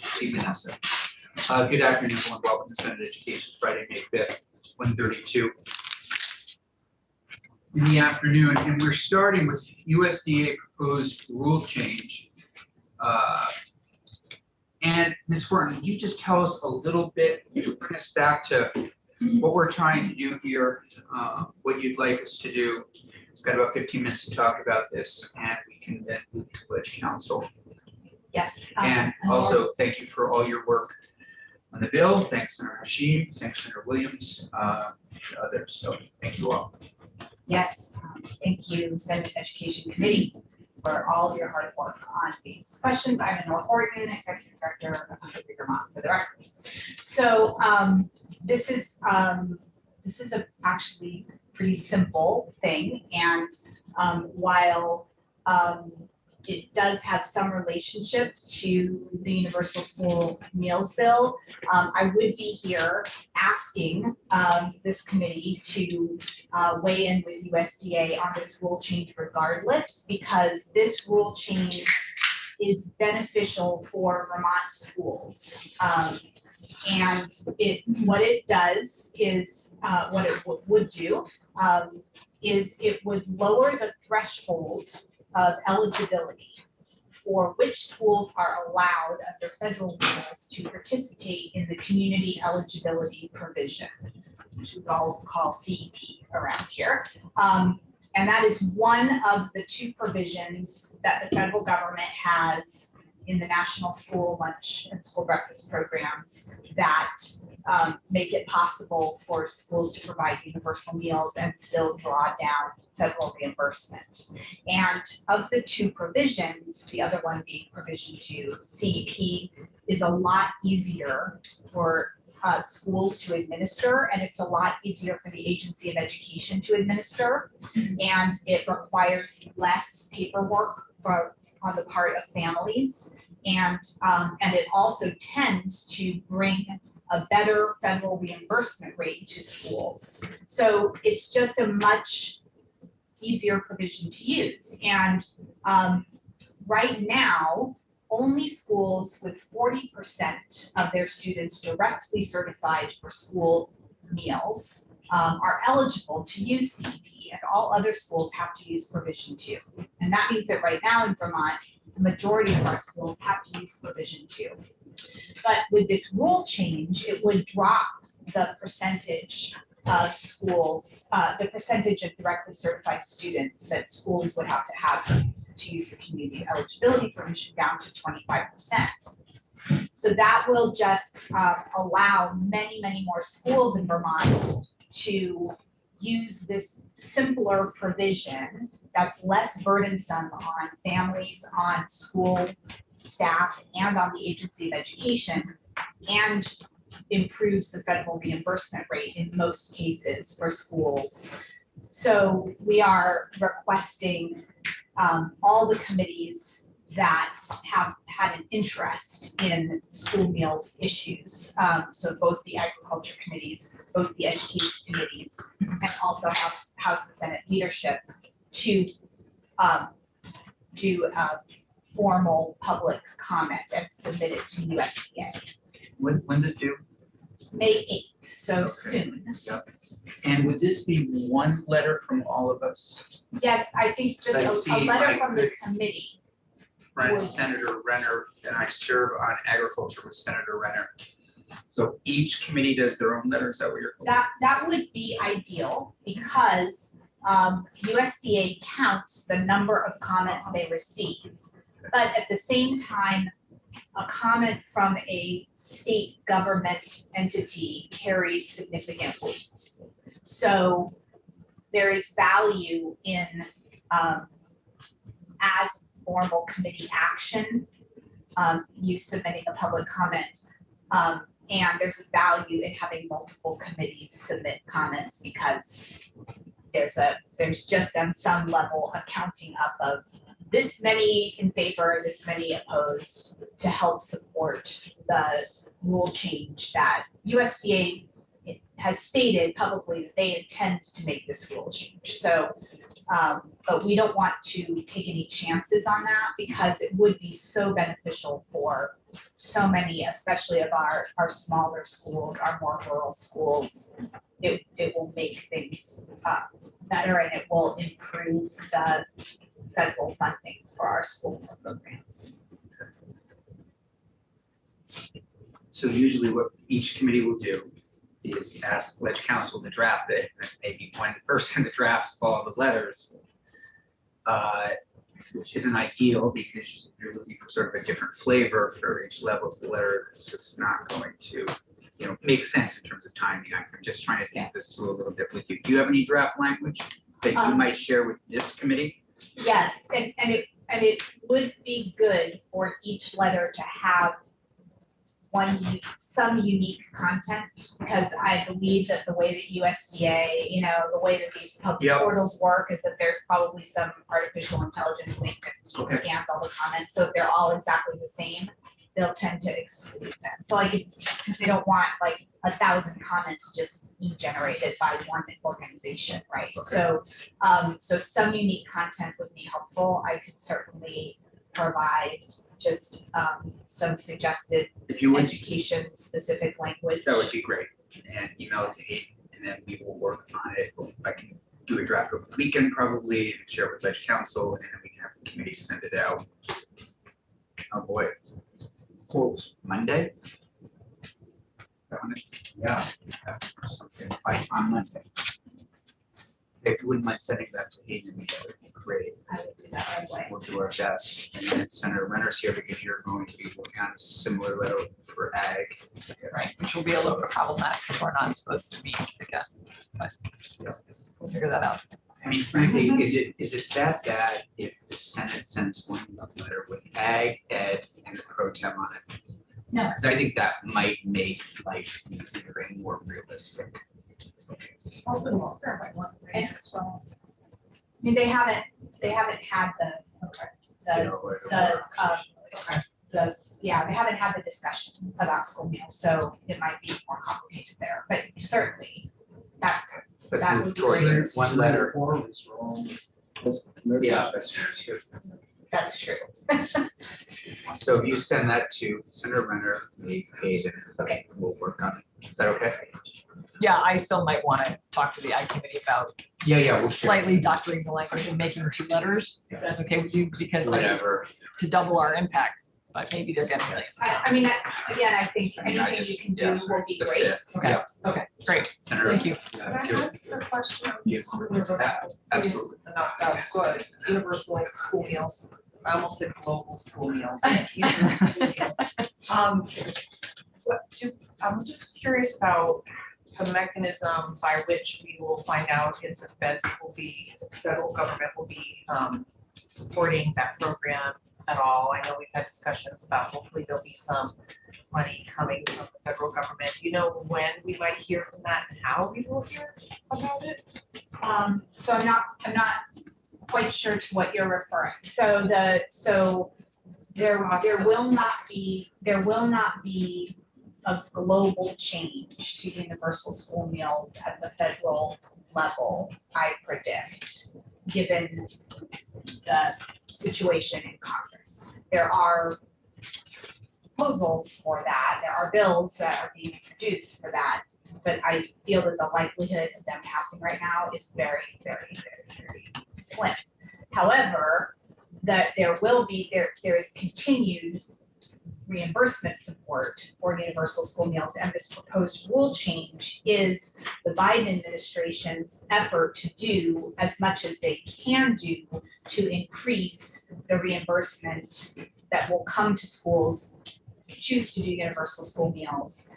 See Vanessa. Good afternoon, everyone. Welcome to Senate Education, Friday, May 5th, 1:32 in the afternoon. And we're starting with USDA proposed rule change. And Ms. Horton, would you just tell us a little bit, bring us back to what we're trying to do here, what you'd like us to do. We've got about 15 minutes to talk about this, and we can then move to Ledge Council. Yes. And also, thank you for all your work on the bill. Thanks, Senator Hashim. Thanks, Senator Williams, and others. So thank you all. Yes. Thank you, Senate Education Committee, for all of your hard work on these questions. I'm in North Oregon, Executive Director of Hungry Vermont, for the record. So this is a actually pretty simple thing, and while it does have some relationship to the Universal School Meals Bill, I would be here asking this committee to weigh in with USDA on this rule change regardless, because this rule change is beneficial for Vermont schools. And what it does is, what it would do is it would lower the threshold of eligibility for which schools are allowed under federal rules to participate in the community eligibility provision, which we all call CEP around here. And that is one of the two provisions that the federal government has in the National School Lunch and School Breakfast programs that make it possible for schools to provide universal meals and still draw down federal reimbursement. And of the two provisions, the other one being provision 2, CEP, is a lot easier for schools to administer, and it's a lot easier for the Agency of Education to administer, and it requires less paperwork on the part of families, and it also tends to bring a better federal reimbursement rate to schools. So it's just a much easier provision to use. And right now, only schools with 40% of their students directly certified for school meals are eligible to use CEP, and all other schools have to use provision 2. And that means that right now in Vermont, the majority of our schools have to use provision 2. But with this rule change, it would drop the percentage of schools, the percentage of directly certified students that schools would have to use the community eligibility provision down to 25%. So that will just allow many, many more schools in Vermont to use this simpler provision that's less burdensome on families, on school staff, and on the Agency of Education, and improves the federal reimbursement rate in most cases for schools. So we are requesting all the committees that have had an interest in school meals issues. So both the agriculture committees, both the education committees, and also House and Senate leadership to do a formal public comment and submit it to USDA. When's it due? May 8th, so Okay. soon. Yep. And would this be one letter from all of us? Yes, I think just a letter from the committee. Friend Senator Renner, and I serve on agriculture with Senator Renner. So each committee does their own letter. Is that what you're? That would be ideal, because USDA counts the number of comments they receive. But at the same time, a comment from a state government entity carries significant weight. So there is value in as formal committee action, you submitting a public comment, and there's a value in having multiple committees submit comments, because there's just on some level a counting up of this many in favor, this many opposed, to help support the rule change that USDA it has stated publicly that they intend to make this rule change. So, but we don't want to take any chances on that because it would be so beneficial for so many, especially of our smaller schools, our more rural schools. It will make things better, and it will improve the federal funding for our school programs. So usually what each committee will do is ask Ledge Council to draft it, and maybe one person that drafts all the letters, which isn't ideal because you're looking for sort of a different flavor for each level of the letter. It's just not going to, make sense in terms of timing. I'm just trying to think this through a little bit with you. Do you have any draft language that you might share with this committee? Yes, and it would be good for each letter to have some unique content, because I believe that the way that USDA, the way that these public portals work is that there's probably some artificial intelligence thing that scans all the comments. So if they're all exactly the same, they'll tend to exclude them. So like, because they don't want like 1,000 comments just being generated by one organization, right? So, so some unique content would be helpful. I could certainly provide just some suggested education specific language. That would be great. And email it to me, and then we will work on it. I can do a draft over the weekend probably and share it with Ledge Council, and then we can have the committee send it out. Oh boy. Close. Monday? Yeah. Something like on Monday. If you wouldn't mind sending that to Hayden, that would be great. I would do that right away. We'll do our best. And then Senator Renner's here because you're going to be working on a similar letter for ag. Right, which will be a little bit problematic because we're not supposed to meet again, but we'll figure that out. I mean, frankly, is it that bad if the Senate sends one letter with ag, ed, and the pro tem on it? No. Because I think that might make life easier and more realistic. And, I mean, they haven't had they haven't had the discussion about school meals, so it might be more complicated there, but certainly that Let's that move would be toward great. it. One letter. Yeah, that's true. That's true. So if you send that to Senator Renner, me, Hayden, Okay. we'll work on it. Is that okay? Yeah, I still might want to talk to the ag committee about Yeah, we'll share. slightly doctoring the language and making 2 letters, if that's okay with you, because I think Whatever. to double our impact, but maybe they're getting millions. I mean, again, I think I mean, I anything you just- can do yeah, will be the great. fifth. Okay. Yeah. Okay, great, Senator. thank you. Can I ask a question? Absolutely. Not that good, universal like school meals, I almost said global school meals. I'm just curious about the mechanism by which we will find out if the federal government will be supporting that program at all. I know we've had discussions about hopefully there'll be some money coming from the federal government. Do you know when we might hear from that and how we will hear about it? So I'm not quite sure to what you're referring. So there will not be a global change to universal school meals at the federal level, I predict, given the situation in Congress. There are proposals for that. There are bills that are being introduced for that, but I feel that the likelihood of them passing right now is very, very, very, very slim. However, that there is continued reimbursement support for universal school meals, and this proposed rule change is the Biden administration's effort to do as much as they can do to increase the reimbursement that will come to schools who choose to do universal school meals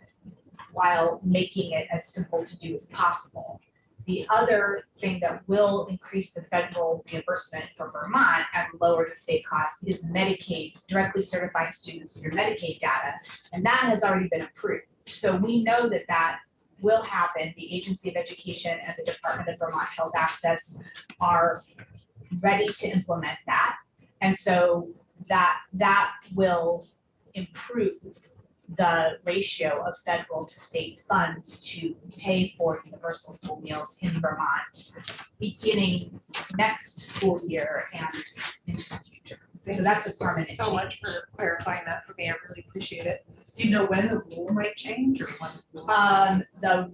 while making it as simple to do as possible. The other thing that will increase the federal reimbursement for Vermont and lower the state cost is Medicaid, directly certifying students through Medicaid data, and that has already been approved. So we know that that will happen. The Agency of Education and the Department of Vermont Health Access are ready to implement that. And so that will improve the ratio of federal to state funds to pay for universal school meals in Vermont beginning next school year and into the future. So that's a permanent So change. much for clarifying that for me. I really appreciate it. Do you know when the rule might change or when? The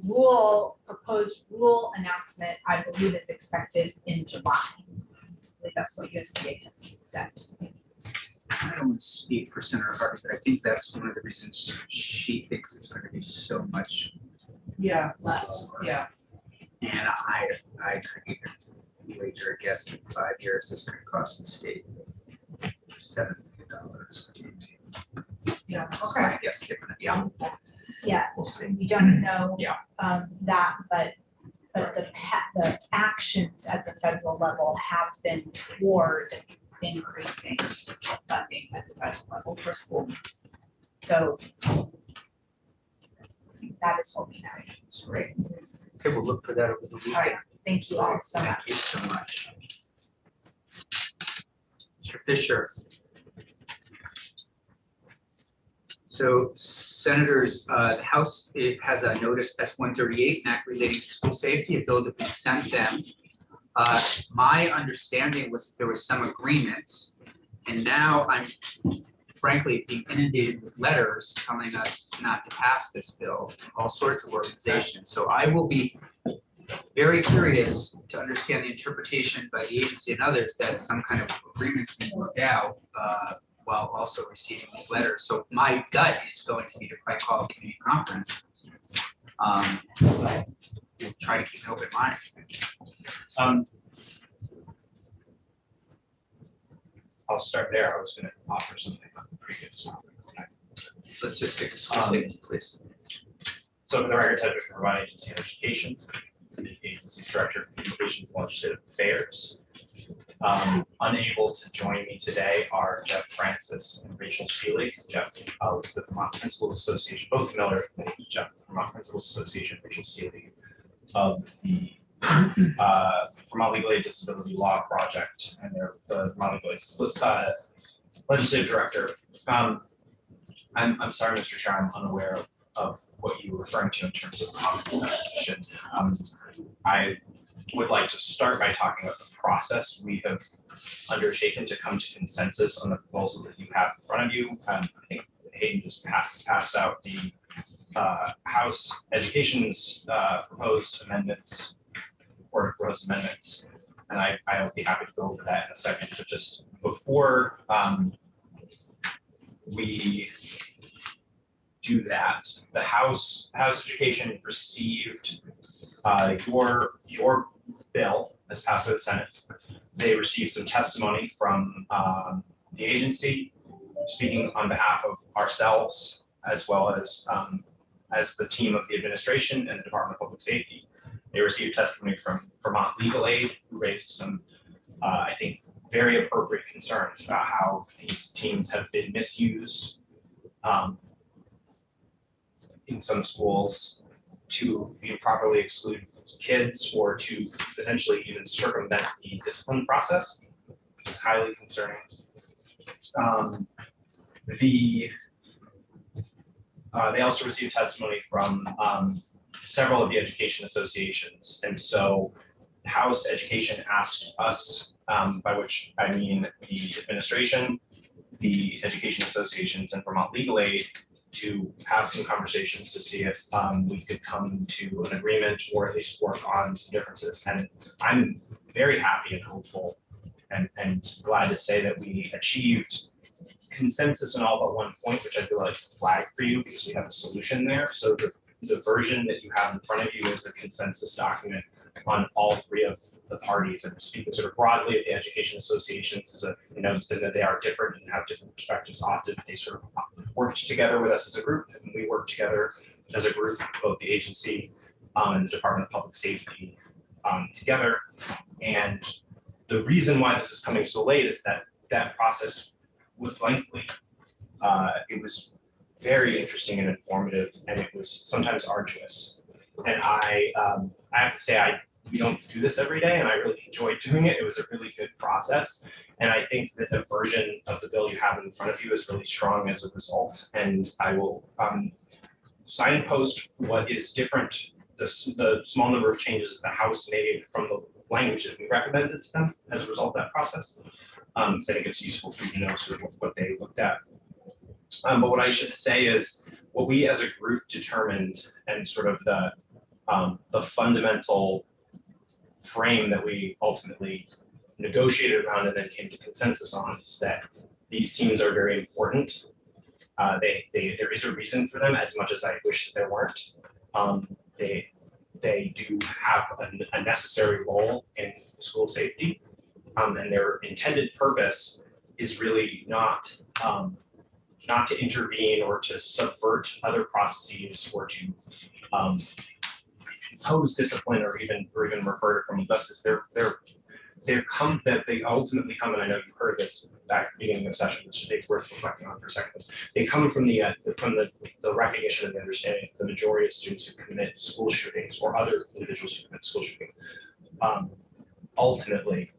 proposed rule announcement, I believe is expected in July. I believe that's what USDA has set. I don't want to speak for Senator Harvey, but I think that's one of the reasons she thinks it's going to be so much Yeah, less. yeah. And I could even wager a guess in 5 years, it's going to cost the state $7 million. Yeah, That's okay. my guess, yeah, Yeah, we'll see. we don't know. Yeah. That, but the actions at the federal level have been toward increasing funding at the federal level for schools. So that is what we know. That's great. Okay, we'll look for that over the weekend. All right, thank you all so Thank much. you so much. Mr. Fisher. So Senators, the House, it has a notice S-138, an act relating to school safety, a bill that we sent them. My understanding was there was some agreement, and now I'm frankly being inundated with letters telling us not to pass this bill, all sorts of organizations. So I will be very curious to understand the interpretation by the agency and others that some kind of agreement's been worked out while also receiving these letters. So my gut is going to be to probably call a community conference. But we'll try to keep an open mind. I'll start there. I was going to offer something on the previous one. Let's just stick to school safety, please. So for the record, Ted Fisher, Vermont Agency of Education, the agency's director of communications and legislative affairs. Unable to join me today are Jeff Francis and Rachel Seeley. Jeff with the Vermont Principals Association, both familiar with Jeff, the Vermont Principals Association, Rachel Seeley of the Vermont Legal Aid Disability Law Project, and they're the Vermont Legal Aid legislative director. I'm sorry, Mr. Chair, I'm unaware of what you were referring to in terms of comments in that position. I would like to start by talking about the process we have undertaken to come to consensus on the proposal that you have in front of you. I think Hayden just passed out the House Education's proposed amendments, or proposed amendments, and I'll be happy to go over that in a second. But just before we do that, the House Education received your bill as passed by the Senate. They received some testimony from the agency, speaking on behalf of ourselves as well as the team of the administration and the Department of Public Safety. They received testimony from Vermont Legal Aid, who raised some, I think, very appropriate concerns about how these teams have been misused in some schools to improperly exclude kids or to potentially even circumvent the discipline process, which is highly concerning. They also received testimony from several of the education associations, and so House Education asked us, by which I mean the administration, the education associations, and Vermont Legal Aid, to have some conversations to see if we could come to an agreement or at least work on some differences. And I'm very happy and hopeful and glad to say that we achieved consensus on all but one point, which I feel like is a flag for you because we have a solution there. So the version that you have in front of you is the consensus document on all three of the parties, and speaking sort of broadly of the education associations, is that they are different and have different perspectives. Often they sort of worked together with us as a group, and we work together as a group, both the agency and the Department of Public Safety together. And the reason why this is coming so late is that process was lengthy. It was very interesting and informative, and it was sometimes arduous. And I have to say, we don't do this every day, and I really enjoyed doing it. It was a really good process. And I think that the version of the bill you have in front of you is really strong as a result. And I will signpost what is different, the small number of changes the House made from the language that we recommended to them as a result of that process. So I think it's useful for you to know sort of what they looked at. But what I should say is what we as a group determined, and sort of the fundamental frame that we ultimately negotiated around and then came to consensus on, is that these teams are very important. There is a reason for them, as much as I wish that there weren't. They do have a necessary role in school safety, and their intended purpose is really not to intervene or to subvert other processes or to impose discipline or even refer to criminal justice. They ultimately come, and I know you heard this back at the beginning of the session, which is worth reflecting on for a second. They come from the recognition and the understanding that the majority of students who commit school shootings or other individuals who commit school shooting, ultimately,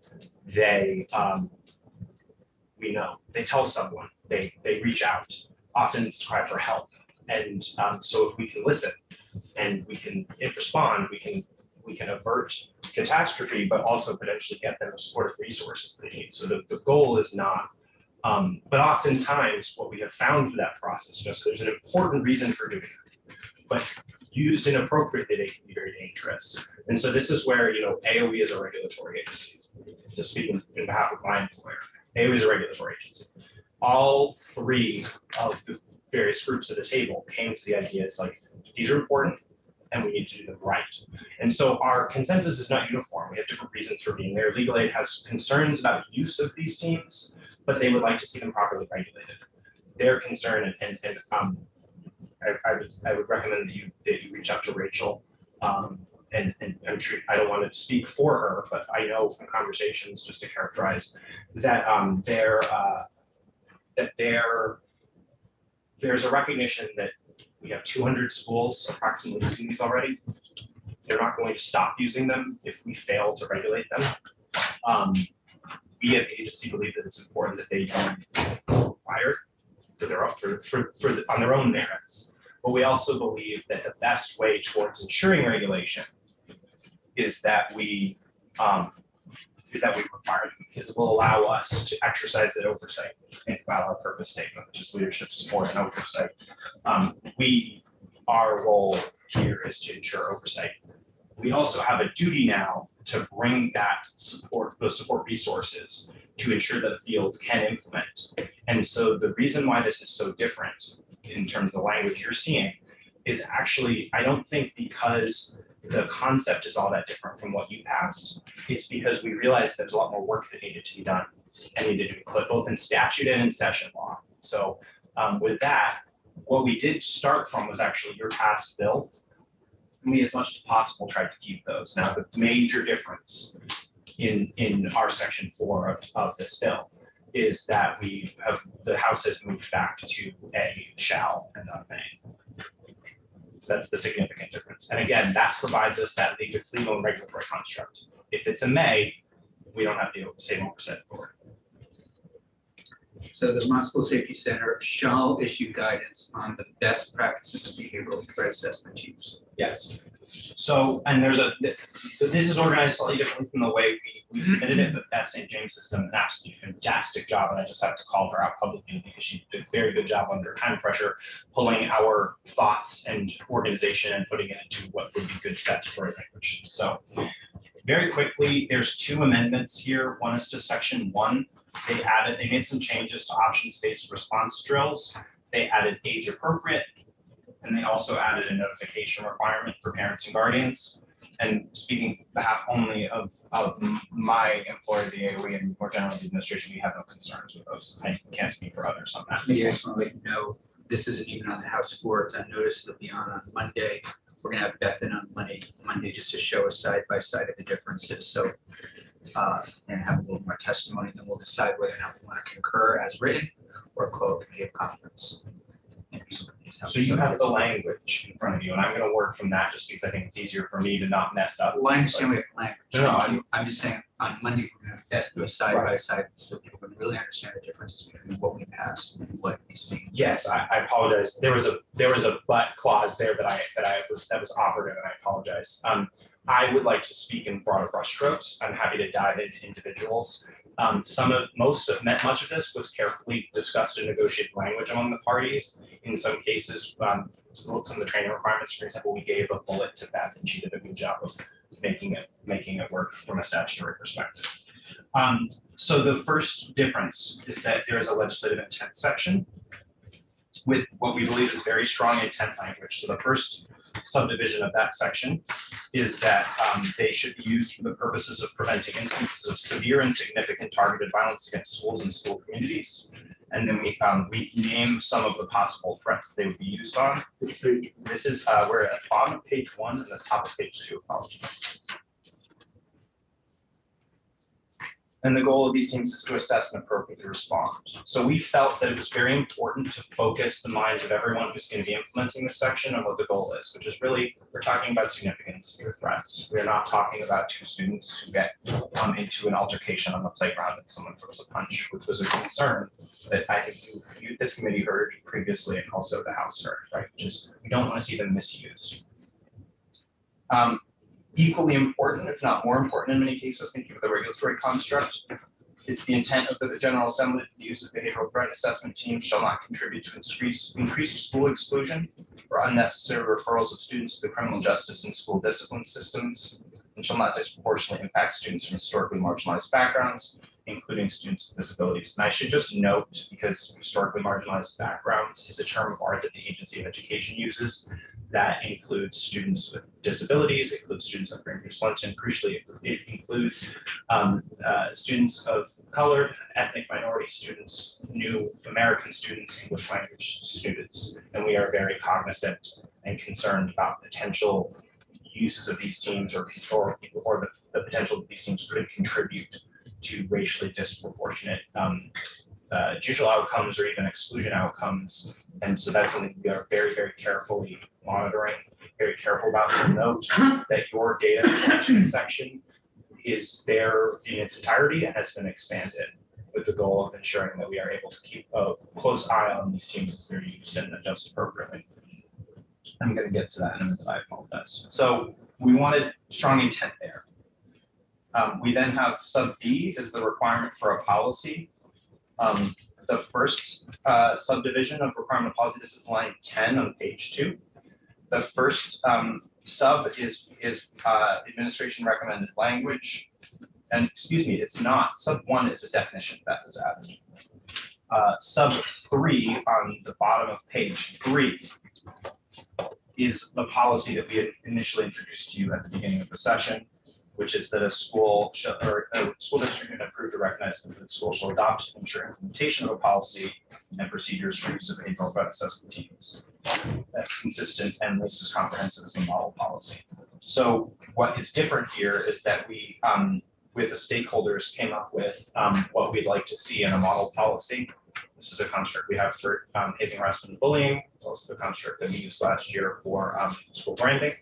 we know, they tell someone, they reach out, often it's to cry for help. And so if we can listen and we can respond, we can avert catastrophe, but also potentially get them the supportive resources they need. So the goal is not, but oftentimes what we have found through that process, so there's an important reason for doing it, but used inappropriately, they can be very dangerous. And so this is where, AOE is a regulatory agency. Just speaking on behalf of my employer, AOE is a regulatory agency. All three of the various groups at the table came to the idea, it's like, these are important, and we need to do them right. And so our consensus is not uniform. We have different reasons for being there. Legal Aid has concerns about use of these teams, but they would like to see them properly regulated. Their concern, and I would recommend that you reach out to Rachel. And I'm sure I don't want to speak for her, but I know from conversations, just to characterize, that there's a recognition that we have 200 schools approximately using these already. They're not going to stop using them if we fail to regulate them. We at the agency believe that it's important that they be required on their own merits. But we also believe that the best way towards ensuring regulation is that we require them, because it will allow us to exercise that oversight. Think about our purpose statement, which is leadership, support, and oversight. Our role here is to ensure oversight. We also have a duty now to bring that support, those support resources, to ensure that the field can implement. And so the reason why this is so different in terms of the language you're seeing is actually, I don't think because the concept is all that different from what you passed. It's because we realized there's a lot more work that needed to be done and needed to be put both in statute and in session law. So with that, what we did start from was actually your past bill. And we, as much as possible, tried to keep those. Now, the major difference in our section 4 of this bill is that the House has moved back to a shall and not may. So that's the significant difference. And again, that provides us that legal and regulatory construct. If it's a may, we don't have the same oversight authority. So the Vermont School Safety Center shall issue guidance on the best practices of behavioral threat assessment teams. Yes. So, and this is organized slightly differently from the way we submitted it, but that St. James has done an absolutely fantastic job, and I just have to call her out publicly because she did a very good job under time pressure, pulling our thoughts and organization and putting it into what would be good statutory language. So, very quickly, there's 2 amendments here. One is to section 1. They made some changes to options-based response drills. They added age appropriate, and they also added a notification requirement for parents and guardians. And speaking on behalf only of my employer, the AOE, and more generally the administration, we have no concerns with those. I can't speak for others on that. Maybe I just want to let you know, this isn't even on the House floor. It's on notice. It'll be on Monday. We're going to have Beth in on Monday just to show us side by side of the differences. So, and have a little more testimony, then we'll decide whether or not we want to concur as written or call a committee of conference. how. So you have the language in front of you, and I'm gonna work from that just because I think it's easier for me to not mess up. Well, I understand we have language. No, I'm just saying, on Monday, we're gonna have to do a side by side, so people can really understand the differences between what we passed and what is being. Yes, I apologize. There was a but clause there that was operative, and I apologize. I would like to speak in broader brushstrokes. I'm happy to dive into individuals. Much of this was carefully discussed and negotiated language among the parties. In some cases, some of the training requirements, for example, we gave a bullet to Beth, and she did a good job of making it work from a statutory perspective. So the first difference is that there is a legislative intent section with what we believe is very strong intent language. So the first subdivision of that section is that they should be used for the purposes of preventing instances of severe and significant targeted violence against schools and school communities. And then we name some of the possible threats they would be used on. This is, we're at the bottom of page 1 and the top of page 2, apologies. And the goal of these teams is to assess and appropriately respond. So we felt that it was very important to focus the minds of everyone who's going to be implementing this section on what the goal is, which is really, we're talking about significant severe threats. We're not talking about 2 students who get into an altercation on the playground and someone throws a punch, which was a concern that I think this committee heard previously and also the House heard, right? Which is, we don't want to see them misused. Equally important, if not more important in many cases, thinking of the regulatory construct, it's the intent of the General Assembly that the use of behavioral threat assessment teams shall not contribute to increased school exclusion or unnecessary referrals of students to the criminal justice and school discipline systems, and shall not disproportionately impact students from historically marginalized backgrounds, including students with disabilities. And I should just note, because historically marginalized backgrounds is a term of art that the Agency of Education uses, that includes students with disabilities, it includes students of brain dysfunction, crucially, it includes students of color, ethnic minority students, new American students, English language students. And we are very cognizant and concerned about potential uses of these teams or the potential that these teams could contribute to racially disproportionate judicial outcomes or even exclusion outcomes. And so that's something we are very, very carefully monitoring, very careful about. To note that your data collection section is there in its entirety and has been expanded with the goal of ensuring that we are able to keep a close eye on these teams as they're used and adjust appropriately. I'm going to get to that in a minute, I apologize. So we wanted strong intent there. We then have sub B is the requirement for a policy. The first subdivision of requirement of policy, this is line 10 on page 2. The first sub is administration recommended language. And excuse me, it's not. Sub 1 is a definition that was added. Sub 3 on the bottom of page 3 is the policy that we had initially introduced to you at the beginning of the session, which is that a school district can approve to recognize that the school shall adopt and ensure implementation of a policy and procedures for use of behavioral threat assessment teams. That's consistent and at least as comprehensive as the model policy. So what is different here is that we, with the stakeholders, came up with what we'd like to see in a model policy. This is a construct we have for hazing, harassment, and bullying. It's also the construct that we used last year for school branding.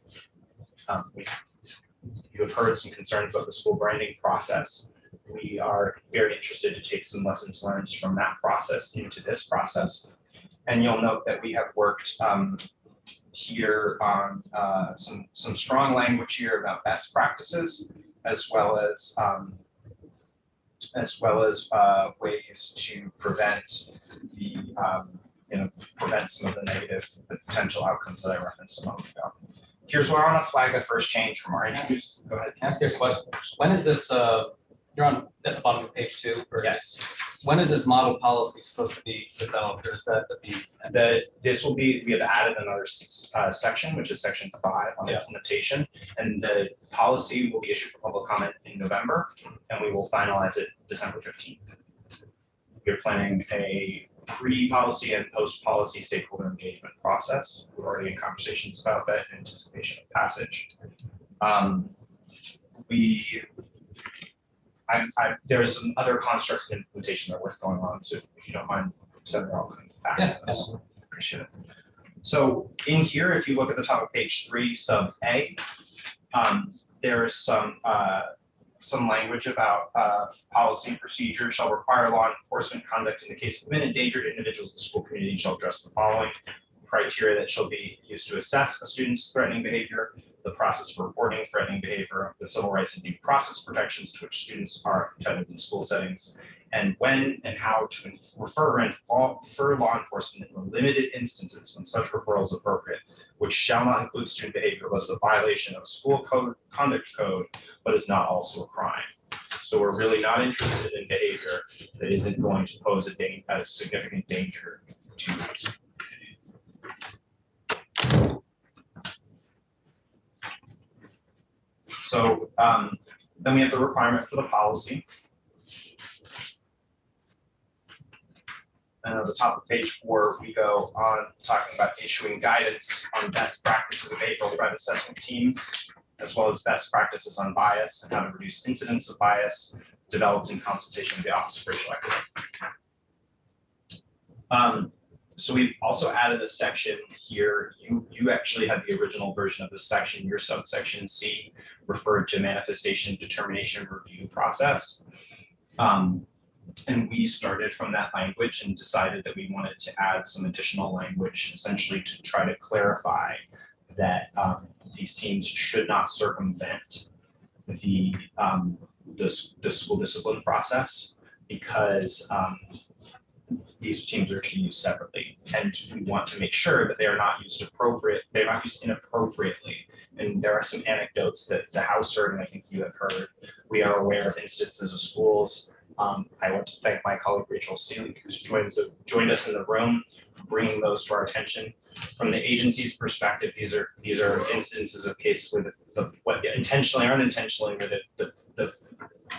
You have heard some concerns about the school branding process. We are very interested to take some lessons learned from that process into this process. And you'll note that we have worked here on some strong language here about best practices, as well as ways to prevent prevent some of the negative potential outcomes that I referenced a moment ago. Here's where I want to flag the first change from our interviews. Go ahead. Can I ask you a question? When is this, you're on at the bottom of page 2? Or Yes. When is this model policy supposed to be developed, or is that at the end? This will be, we have added another section, which is section 5 on implementation. And the policy will be issued for public comment in November, and we will finalize it December 15th. We're planning a pre-policy and post-policy stakeholder engagement process. We're already in conversations about that in anticipation of passage. There's some other constructs of implementation that are worth going on, so if you don't mind, send it all back. Yeah, to us. Appreciate it. So in here, if you look at the top of page 3, sub A, there's some language about policy and procedure shall require law enforcement conduct in the case of endangered individuals in the school community shall address the following criteria that shall be used to assess a student's threatening behavior, the process for reporting threatening behavior, the civil rights and due process protections to which students are entitled in school settings, and when and how to refer and refer law enforcement in the limited instances when such referral is appropriate, which shall not include student behavior was a violation of school code, conduct code, but is not also a crime. So we're really not interested in behavior that isn't going to pose a significant danger to us. So then we have the requirement for the policy. And at the top of page 4, we go on talking about issuing guidance on best practices of behavioral threat assessment teams, as well as best practices on bias and how to reduce incidents of bias, developed in consultation with the Office of Racial Equity. So we've also added a section here. You actually had the original version of this section. Your subsection C referred to manifestation determination review process. And we started from that language and decided that we wanted to add some additional language, essentially to try to clarify that these teams should not circumvent the school discipline process, because these teams are to be used separately, and we want to make sure that they are not used they're not used inappropriately. And there are some anecdotes that the House heard, and I think you have heard. We are aware of instances of schools. I want to thank my colleague Rachel Seelig, who's joined us in the room, for bringing those to our attention. From the agency's perspective, these are instances of cases where what intentionally or unintentionally, where the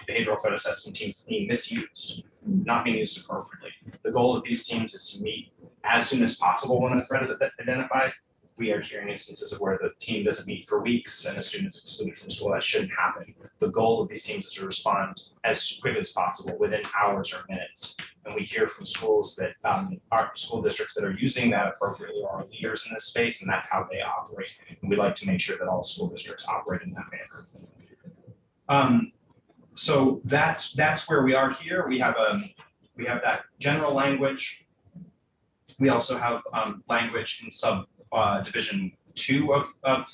behavioral threat assessment teams being misused, not being used appropriately. The goal of these teams is to meet as soon as possible when a threat is identified. We are hearing instances of where the team doesn't meet for weeks and a student is excluded from school. That shouldn't happen. The goal of these teams is to respond as quickly as possible, within hours or minutes. And we hear from schools that our school districts that are using that appropriately are leaders in this space, and that's how they operate. And we like to make sure that all school districts operate in that manner. So that's where we are here. We have that general language. We also have language in division 2 of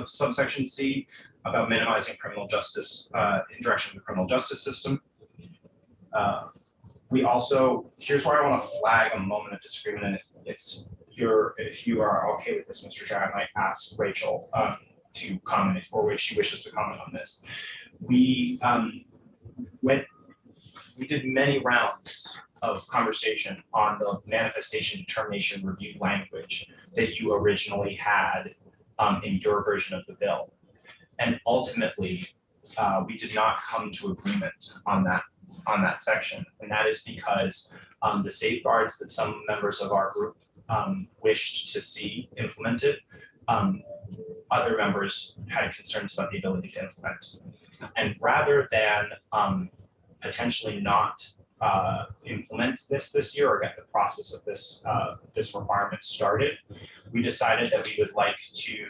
subsection C about minimizing criminal justice interaction with the criminal justice system. We also, here's where I want to flag a moment of disagreement, and if you are okay with this, Mr. Chair, I might ask Rachel to comment, or if she wishes to comment on this. We did many rounds of conversation on the manifestation determination review language that you originally had in your version of the bill. And ultimately, we did not come to agreement on that section. And that is because the safeguards that some members of our group wished to see implemented, other members had concerns about the ability to implement. And rather than potentially not implement this year or get the process of this requirement started, we decided that we would like to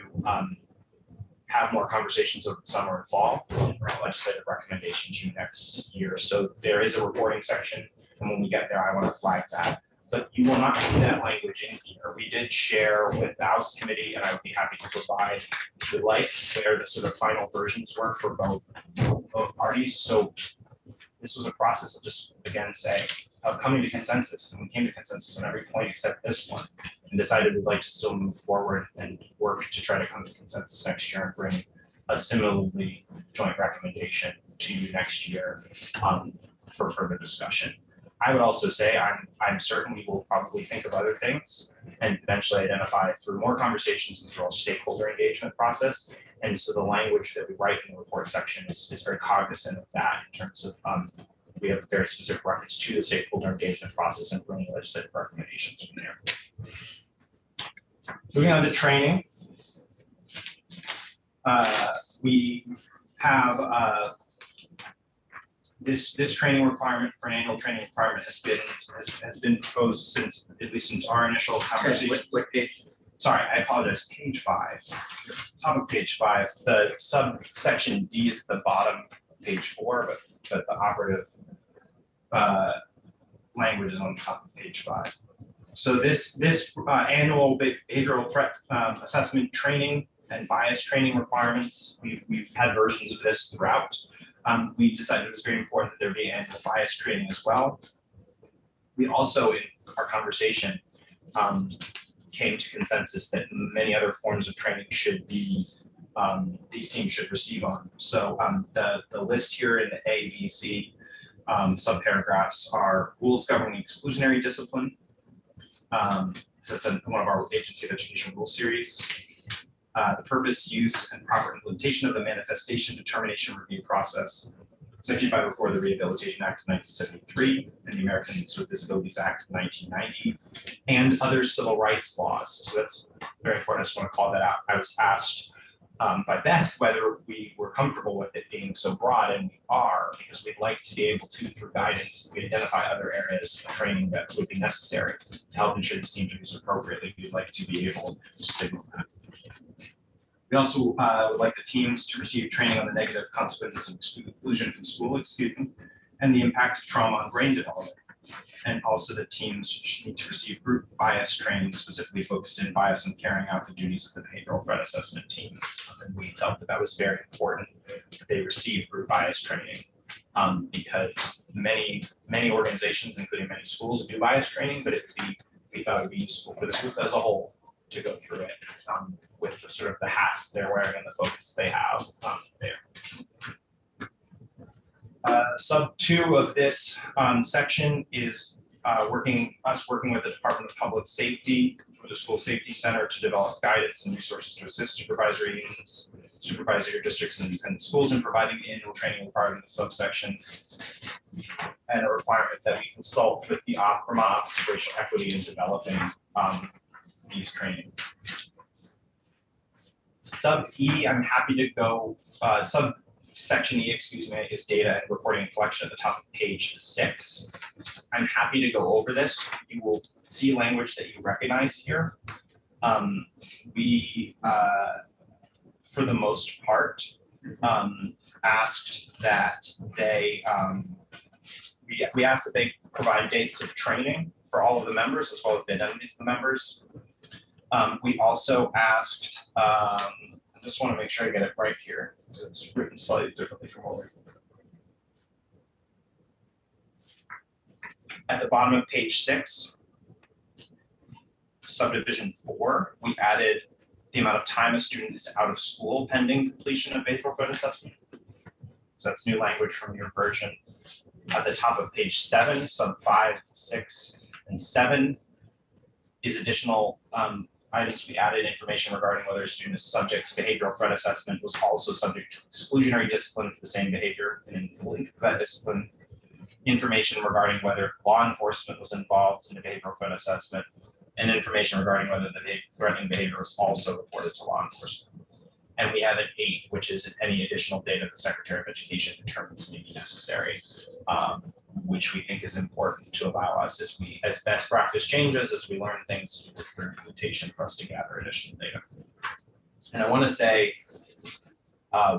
have more conversations over the summer and fall and bring a legislative recommendation to you next year. So there is a reporting section, and when we get there, I want to flag that. But you will not see that language in here. We did share with the House Committee, and I would be happy to provide, if you'd like, where the sort of final versions were for both parties. So this was a process of just, again, of coming to consensus, and we came to consensus on every point except this one, and decided we'd like to still move forward and work to try to come to consensus next year and bring a similarly joint recommendation to you next year for further discussion. I would also say I'm certain we will probably think of other things and eventually identify through more conversations and through our stakeholder engagement process. And so the language that we write in the report section is very cognizant of that, in terms of we have a very specific reference to the stakeholder engagement process and bringing legislative recommendations from there. Moving on to training. We have this training requirement for an annual training requirement has been proposed since, at least since our initial conversation. What page? sorry, I apologize, page 5. Top of page 5, the subsection D is the bottom of page 4, but the operative language is on top of page 5. So this annual behavioral threat assessment training and bias training requirements, we've had versions of this throughout. We decided it was very important that there be annual bias training as well. We also, in our conversation, came to consensus that many other forms of training should be, these teams should receive on. So the list here in the A, B, C subparagraphs are rules governing exclusionary discipline. So it's one of our Agency of Education rule series. The purpose, use, and proper implementation of the manifestation determination review process, Section 504 of the Rehabilitation Act of 1973 and the Americans with Disabilities Act of 1990, and other civil rights laws. So that's very important. I just want to call that out. I was asked by Beth whether we were comfortable with it being so broad, and we are, because we'd like to be able to, through guidance, we identify other areas of training that would be necessary to help ensure these teams are used appropriately. We'd like to be able to signal that. We also would like the teams to receive training on the negative consequences of exclusion from school, and the impact of trauma on brain development. And also the teams need to receive group bias training, specifically focused in bias and carrying out the duties of the behavioral threat assessment team. And we felt that that was very important that they receive group bias training because many organizations, including many schools, do bias training, but we thought it would be useful for the group as a whole to go through it with the, sort of the hats they're wearing and the focus they have there. Sub 2 of this section is working with the Department of Public Safety for the School Safety Center to develop guidance and resources to assist supervisory unions, supervisory districts, and independent schools in providing the annual training required in the subsection, and a requirement that we consult with the Vermont Office of Racial Equity in developing these trainings. Sub E, I'm happy to go, subsection E, excuse me, is data and reporting and collection at the top of page 6. I'm happy to go over this. You will see language that you recognize here. We, for the most part, asked that they, we asked that they provide dates of training for all of the members, as well as the identities of the members. We also asked, I just want to make sure I get it right here, because it's written slightly differently from what we're. At the bottom of page 6, subdivision 4, we added the amount of time a student is out of school pending completion of behavioral threat assessment. So that's new language from your version. At the top of page 7, sub 5, 6, and 7 is additional items. We added information regarding whether a student is subject to behavioral threat assessment, was also subject to exclusionary discipline for the same behavior, and in that discipline, information regarding whether law enforcement was involved in a behavioral threat assessment, and information regarding whether the threatening behavior was also reported to law enforcement. And we have an 8, which is any additional data the Secretary of Education determines may be necessary, which we think is important to allow us as best practice changes, as we learn things for implementation, for us to gather additional data. And I want to say,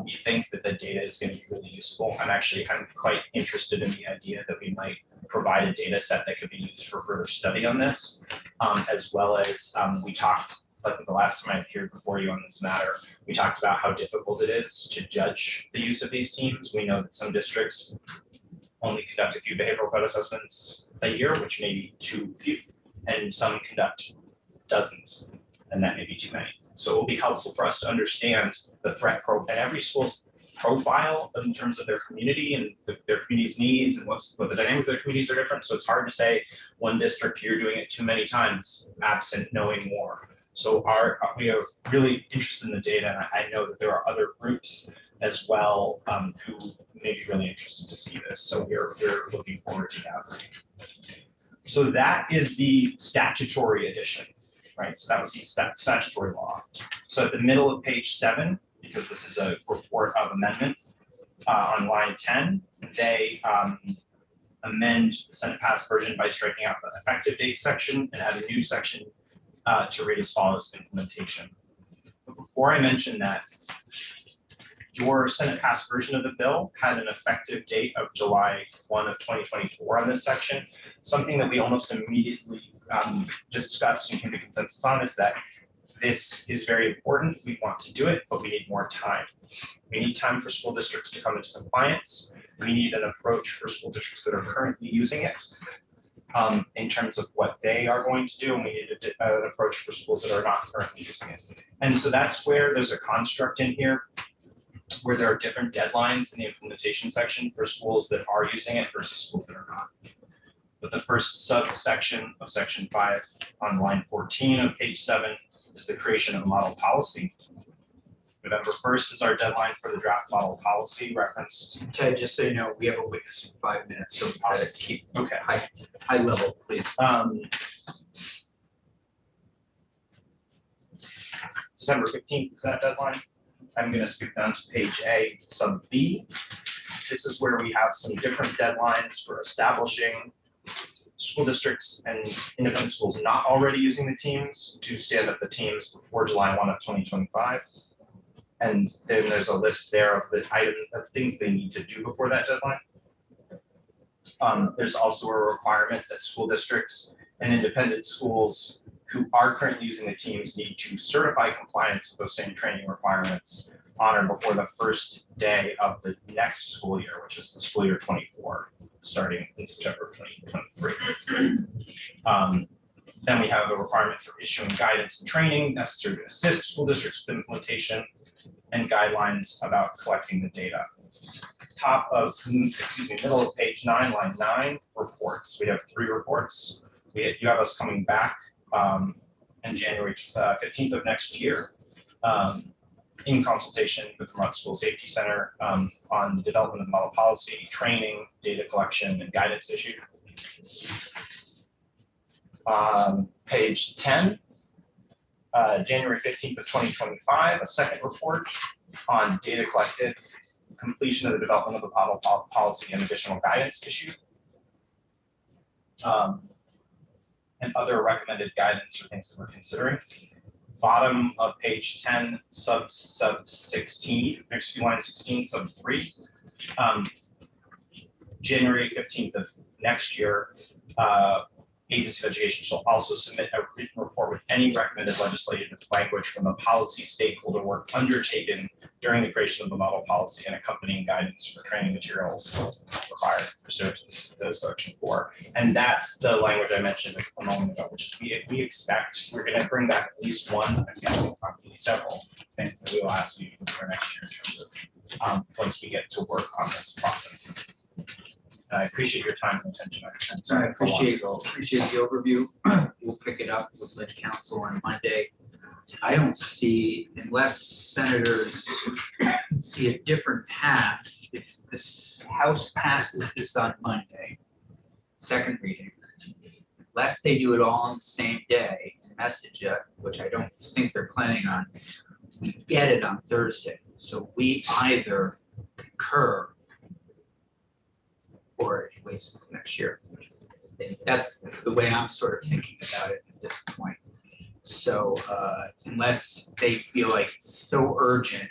we think that the data is going to be really useful. I'm quite interested in the idea that we might provide a data set that could be used for further study on this, as well as we talked, I think the last time I appeared before you on this matter, we talked about how difficult it is to judge the use of these teams. We know that some districts only conduct a few behavioral threat assessments a year, which may be too few, and some conduct dozens, and that may be too many. So it will be helpful for us to understand the threat and every school's profile in terms of their community and their community's needs, and what the dynamics of their communities are different. So it's hard to say one district you're doing it too many times, absent knowing more. So we are really interested in the data, and I know that there are other groups as well who may be really interested to see this. So we're looking forward to gathering. So that is the statutory edition, right? So that was the statutory law. So at the middle of page 7, because this is a report of amendment, on line 10, they amend the Senate passed version by striking out the effective date section and add a new section to rate as follows implementation. But before I mention that, your Senate passed version of the bill had an effective date of July 1 of 2024 on this section. Something that we almost immediately discussed and came to consensus on is that this is very important. We want to do it, but we need more time. We need time for school districts to come into compliance. We need an approach for school districts that are currently using it in terms of what they are going to do, and we need an approach for schools that are not currently using it. And so that's where there's a construct in here where there are different deadlines in the implementation section for schools that are using it versus schools that are not. But the first subsection of section 5 on line 14 of page 7 is the creation of a model policy. November 1st is our deadline for the draft model policy referenced. Ted, just so you know, we have a witness in 5 minutes, so we gotta keep Okay. high level, please. December 15th is that deadline. I'm going to skip down to page A, sub B. This is where we have some different deadlines for establishing school districts and independent schools not already using the teams to stand up the teams before July 1 of 2025. And then there's a list there of the things they need to do before that deadline. There's also a requirement that school districts and independent schools who are currently using the teams need to certify compliance with those same training requirements on or before the first day of the next school year, which is the school year 24, starting in September 2023. Then we have a requirement for issuing guidance and training necessary to assist school districts with implementation and guidelines about collecting the data. Middle of page 9, line 9, reports. We have 3 reports. You have us coming back on January 15th of next year in consultation with Vermont School Safety Center on the development of the model policy, training, data collection, and guidance issued. Page 10, January 15th of 2025, a second report on data collected, completion of the development of the model policy, and additional guidance issued. And other recommended guidance or things that we're considering. Bottom of page 10, sub 16, line 16, sub 3. January 15th of next year, Agency of Education shall also submit a written report with any recommended legislative language from the policy stakeholder work undertaken during the creation of the model policy and accompanying guidance for training materials required pursuant to section 4. And that's the language I mentioned a moment ago, which is we expect we're going to bring back at least one, I'm guessing probably several things that we will ask you for next year in terms of once we get to work on this process. I appreciate your time and attention. I appreciate the overview. We'll pick it up with Ledge Council on Monday. I don't see, unless senators see a different path, if this House passes this on Monday, second reading, unless they do it all on the same day, message it, which I don't think they're planning on, we get it on Thursday. So we either concur or it waits until next year. That's the way I'm sort of thinking about it at this point. So unless they feel like it's so urgent,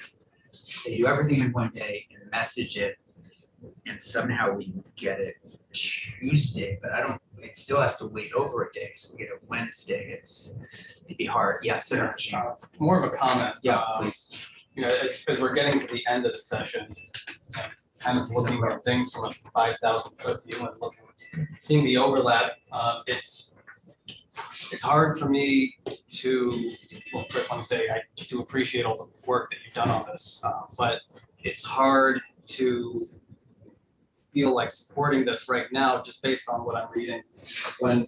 they do everything in one day and message it, and somehow we get it Tuesday, but it still has to wait over a day, so we get it Wednesday. It'd be hard. Yeah, Senator Sheen. More of a comment. Yeah, please. You know, as we're getting to the end of the session, kind of looking at things from a 5,000-foot view and seeing the overlap, it's hard for me to, well, first let me say I do appreciate all the work that you've done on this, but it's hard to feel like supporting this right now just based on what I'm reading, when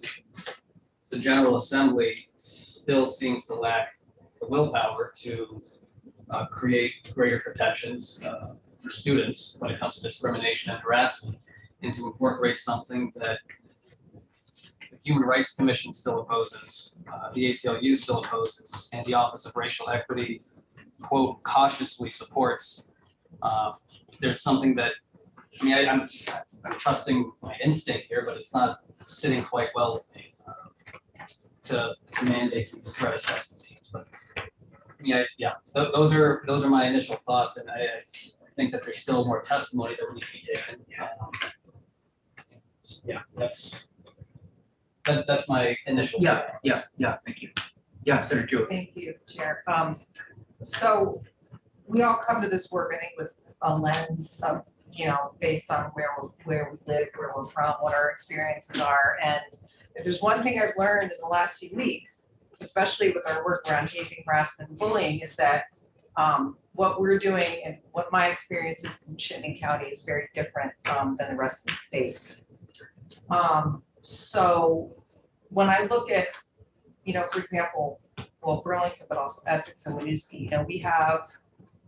the General Assembly still seems to lack the willpower to create greater protections for students when it comes to discrimination and harassment, and to incorporate something that the Human Rights Commission still opposes, the ACLU still opposes, and the Office of Racial Equity, quote, cautiously supports. There's something that, I mean, I'm trusting my instinct here, but it's not sitting quite well with me. to mandate these threat assessment teams, but those are my initial thoughts, and I think that there's still more testimony that needs to be taken. That's my initial. Yeah, thank you. Yeah, Senator Jewett. Thank you, Chair. So we all come to this work, I think, with a lens of, based on where we live, where we're from, what our experiences are. And if there's one thing I've learned in the last few weeks, especially with our work around hazing, harassment, and bullying, is that what we're doing and what my experience is in Chittenden County is very different than the rest of the state. So when I look at, for example, Burlington, but also Essex and Winooski, we have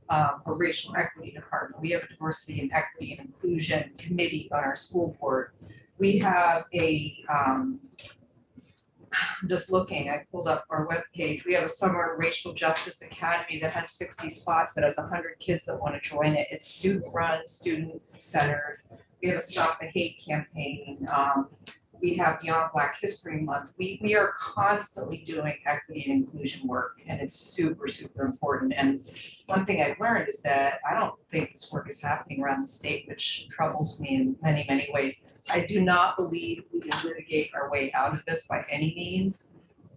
a racial equity department. We have a diversity and equity and inclusion committee on our school board. We have I'm just looking, I pulled up our webpage. We have a summer racial justice academy that has 60 spots, that has 100 kids that want to join it. It's student run, student centered. We have a Stop the Hate campaign. We have Beyond Black History Month. We are constantly doing equity and inclusion work, and it's super, super important. And one thing I've learned is that I don't think this work is happening around the state, which troubles me in many, many ways. I do not believe we can litigate our way out of this by any means,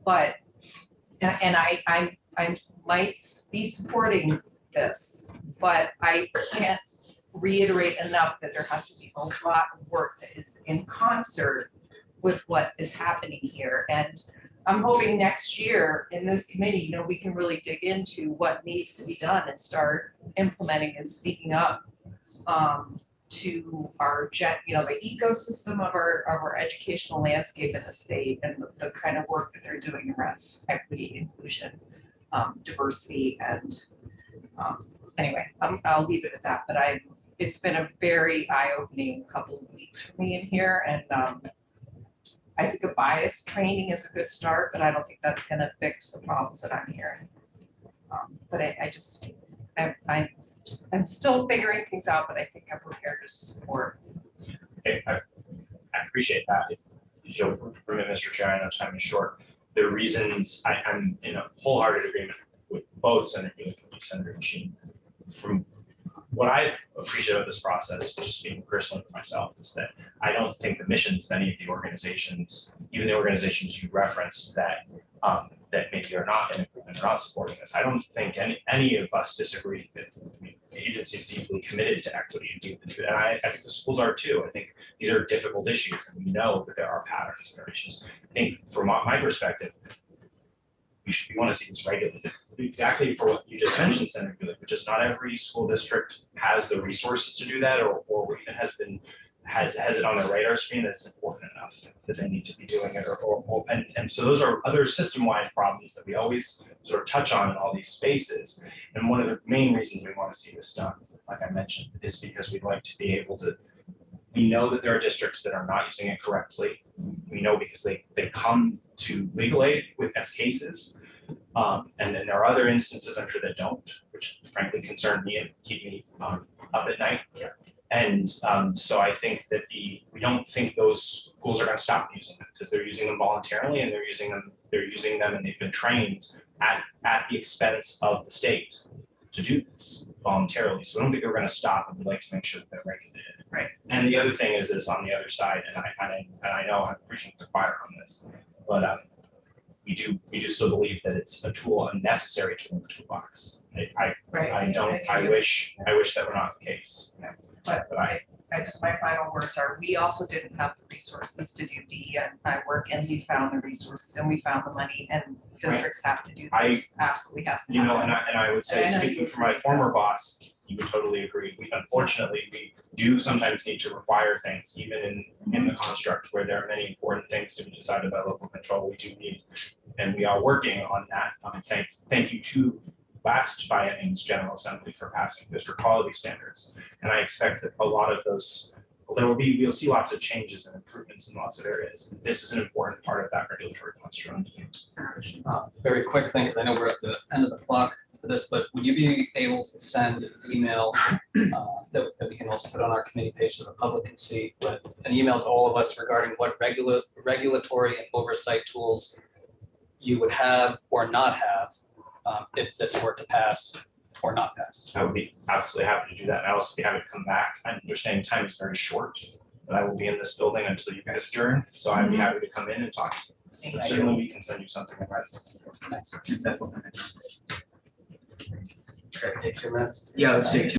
but, and I might be supporting this, but I can't reiterate enough that there has to be a lot of work that is in concert with what is happening here. And I'm hoping next year in this committee, we can really dig into what needs to be done and start implementing and speaking up to our, the ecosystem of our educational landscape in the state, and the kind of work that they're doing around equity, inclusion, diversity, and anyway, I'll leave it at that. But it's been a very eye-opening couple of weeks for me in here, and I think a bias training is a good start, but I don't think that's going to fix the problems that I'm hearing. But I'm still figuring things out, but I think I'm prepared to support. Okay, I appreciate that. If you'll permit, Mr. Chair, I know time is short. The reasons I'm in a wholehearted agreement with both Senator Buick and Senator Sheen. From what I've appreciated of this process, just speaking personally for myself, is that I don't think the missions of any of the organizations, even the organizations you referenced that that maybe are not in agreement, are not supporting this, I don't think any of us disagree that the agency is deeply committed to equity and I think the schools are too. I think these are difficult issues, and we know that there are patterns, there are issues. I think from my perspective, we want to see this regulated exactly for what you just mentioned, Senator Gulick, which is not every school district has the resources to do that, or even has it on their radar screen that it's important enough that they need to be doing it, and so those are other system-wide problems that we always sort of touch on in all these spaces. And one of the main reasons we want to see this done, like I mentioned, is because we'd like to be able to. We know that there are districts that are not using it correctly. We know because they come to legal aid as cases. And then there are other instances, I'm sure, that don't, which frankly concern me and keep me up at night. Yeah. And so I think that we don't think those schools are going to stop using them, because they're using them voluntarily, and they're using them and they've been trained at the expense of the state to do this voluntarily. So I don't think they're going to stop, and we'd like to make sure that they're regulated. Right. And the other thing is on the other side, and I know I'm preaching to the choir on this, but we do still believe that it's a tool, a necessary tool in the toolbox. I wish that were not the case. Yeah. But my final words are, we also didn't have the resources to do DEI work, and we found the resources and we found the money, and districts have to do this. Absolutely has to happen. And I would say, speaking for my former boss, he would totally agree. Unfortunately, we do sometimes need to require things, even in the construct where there are many important things to be decided by local control. We do need, and we are working on that. Thank you to last biennium's General Assembly for passing district quality standards. And I expect that a lot of those, we'll see lots of changes and improvements in lots of areas. This is an important part of that regulatory construct. Very quick thing, because I know we're at the end of the clock for this, but would you be able to send an email that we can also put on our committee page so the public can see, but an email to all of us regarding what regulatory and oversight tools you would have or not have if this were to pass or not pass. I would be absolutely happy to do that. And I'd also be happy to come back. I understand time is very short, but I will be in this building until you guys adjourn. So I'd be happy to come in and talk. But certainly we can send you something in writing. Okay, take 2 minutes. Yeah, let's take